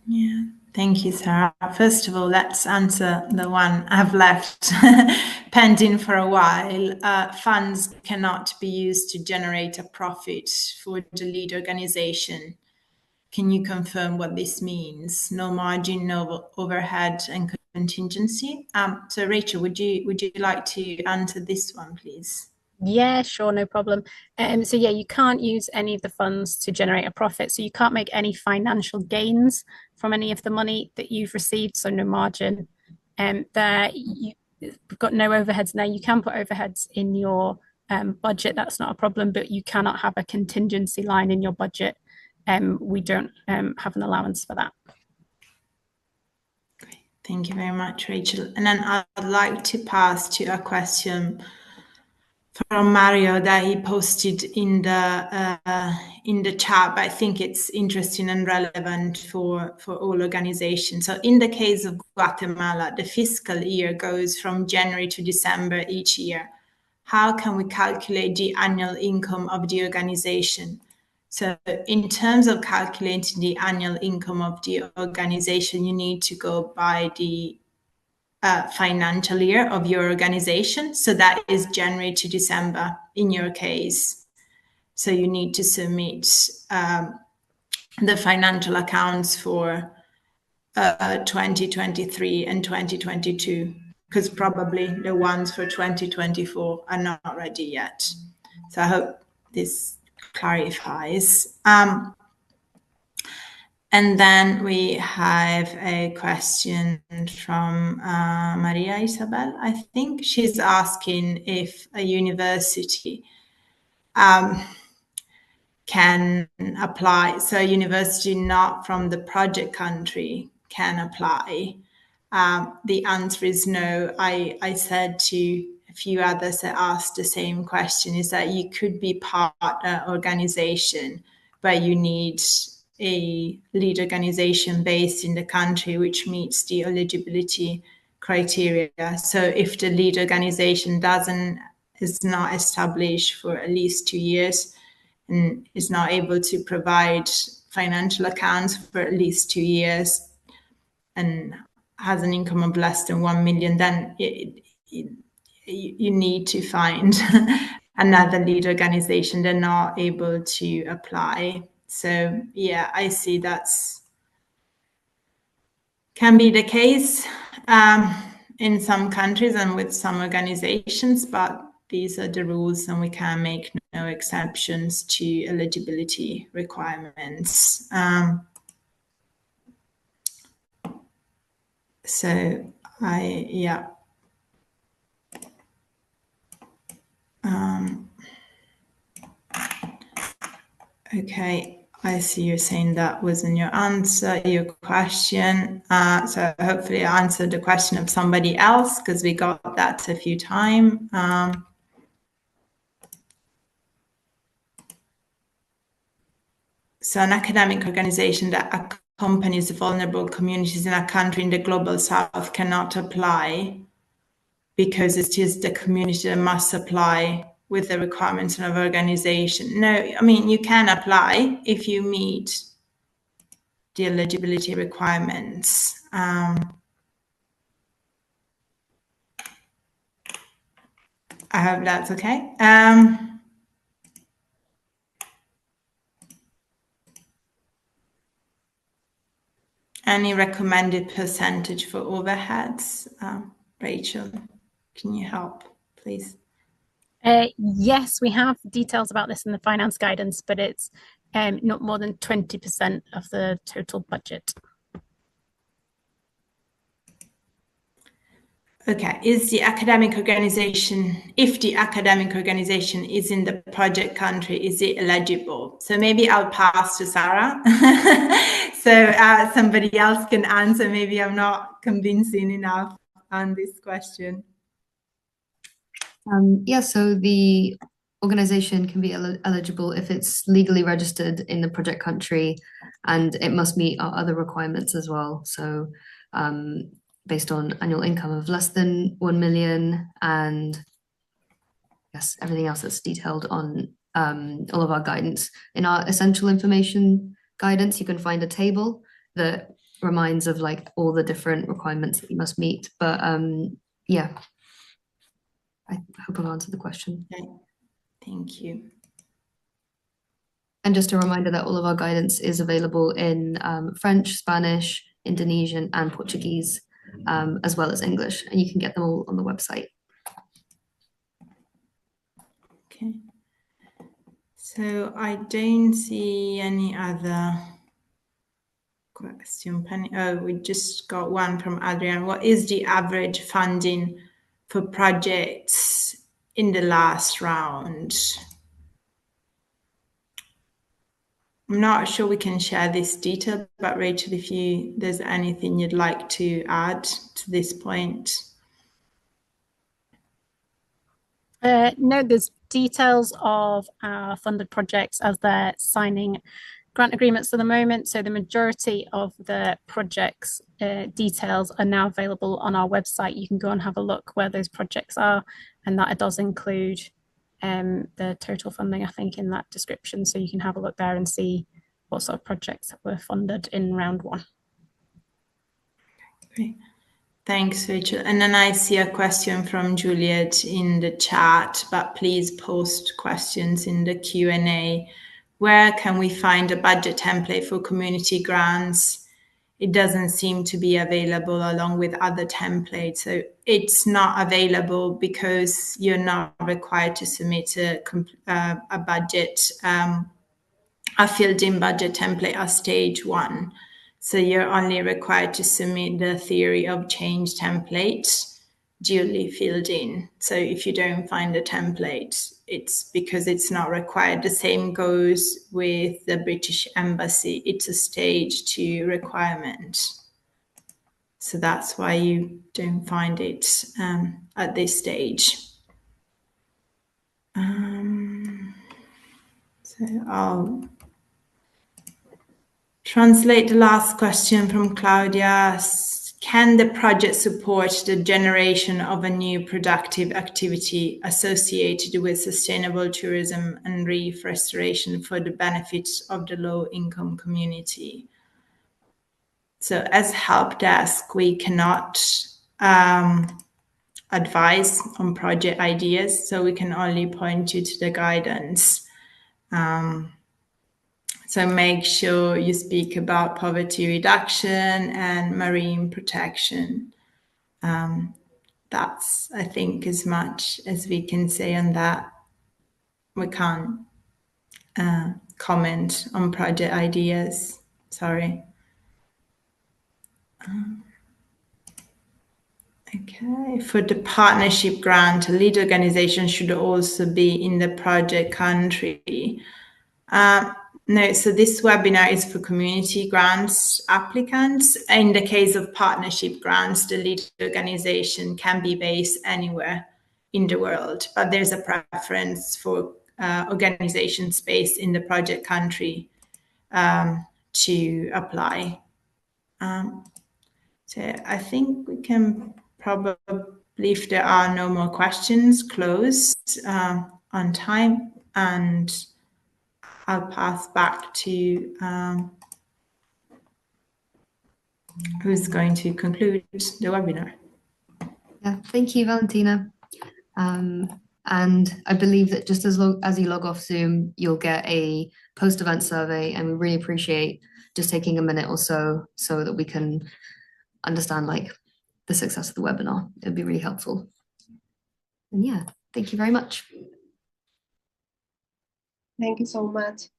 Yeah, thank you, Sarah. First of all, let's answer the one I've left pending for a while. Funds cannot be used to generate a profit for the lead organization. Can you confirm what this means? No margin, no overhead, and contingency. So, Rachel, would you like to answer this one, please? Yeah, sure, no problem. So yeah, you can't use any of the funds to generate a profit. So you can't make any financial gains from any of the money that you've received. So no margin. There you've got no overheads there. You can put overheads in your budget. That's not a problem, but you cannot have a contingency line in your budget. We don't have an allowance for that. Thank you very much, Rachel. And then I'd like to pass to a question from Mario that he posted in the chat. But I think it's interesting and relevant for all organizations. So, in the case of Guatemala, the fiscal year goes from January to December each year. How can we calculate the annual income of the organization? So, in terms of calculating the annual income of the organization, you need to go by the financial year of your organization. So that is January to December in your case. So you need to submit the financial accounts for 2023 and 2022, because probably the ones for 2024 are not ready yet. So I hope this clarifies. And then we have a question from Maria Isabel. I think she's asking if a university can apply. So a university not from the project country can apply. The answer is no. I said to a few others that asked the same question, is that you could be partner organization, but you need a lead organization based in the country which meets the eligibility criteria. So if the lead organization is not established for at least 2 years and is not able to provide financial accounts for at least 2 years and has an income of less than 1 million, then you need to find another lead organization. They're not able to apply. So yeah, I see that's can be the case in some countries and with some organizations, but these are the rules and we can make no exceptions to eligibility requirements. So yeah. Okay, I see you're saying that wasn't your answer, your question. So hopefully I answered the question of somebody else because we got that a few times. So an academic organization that accompanies vulnerable communities in a country in the global south cannot apply because it's just the community that must apply with the requirements of organization. No, I mean, you can apply if you meet the eligibility requirements. I hope that's okay. Any recommended percentage for overheads? Rachel, can you help, please? Yes, we have details about this in the finance guidance, but it's not more than 20% of the total budget. Okay, if the academic organization is in the project country, is it eligible? So maybe I'll pass to Sarah. So somebody else can answer. Maybe I'm not convincing enough on this question. Yeah, so the organization can be eligible if it's legally registered in the project country, and it must meet our other requirements as well. So based on annual income of less than 1 million, and yes, everything else that's detailed on all of our guidance. In our essential information guidance, you can find a table that reminds of like all the different requirements that you must meet. But yeah, I hope I've answered the question. Okay. Thank you. And just a reminder that all of our guidance is available in French, Spanish, Indonesian, and Portuguese, as well as English, and you can get them all on the website. Okay. So I don't see any other question. Penny. Oh, we just got one from Adrian. What is the average funding for projects in the last round? I'm not sure we can share this detail, but Rachel, if there's anything you'd like to add to this point. No, there's details of our funded projects as they're signing grant agreements at the moment. So the majority of the projects details are now available on our website. You can go and have a look where those projects are, and that it does include the total funding, I think, in that description. So you can have a look there and see what sort of projects were funded in round one. Great. Thanks, Rachel. And then I see a question from Juliet in the chat, but please post questions in the Q&A. Where can we find a budget template for community grants? It doesn't seem to be available along with other templates. So it's not available because you're not required to submit a budget, a filled-in budget template as stage one. So you're only required to submit the theory of change template duly filled in. So if you don't find a template, it's because it's not required. The same goes with the British Embassy. It's a stage 2 requirement. So that's why you don't find it at this stage. So I'll translate the last question from Claudia. Can the project support the generation of a new productive activity associated with sustainable tourism and reef restoration for the benefits of the low-income community? So as help desk, we cannot advise on project ideas, so we can only point you to the guidance. So make sure you speak about poverty reduction and marine protection. That's, I think, as much as we can say on that. We can't comment on project ideas. Sorry. Okay, for the partnership grant, a lead organization should also be in the project country. No, so this webinar is for community grants applicants. In the case of partnership grants, the lead organization can be based anywhere in the world, but there's a preference for organizations based in the project country to apply. So I think we can probably, if there are no more questions, close on time, and I'll pass back to who's going to conclude the webinar. Yeah, thank you, Valentina. And I believe that just as you log off Zoom, you'll get a post-event survey, and we really appreciate just taking a minute or so that we can understand like the success of the webinar. It'd be really helpful. And yeah, thank you very much. Thank you so much.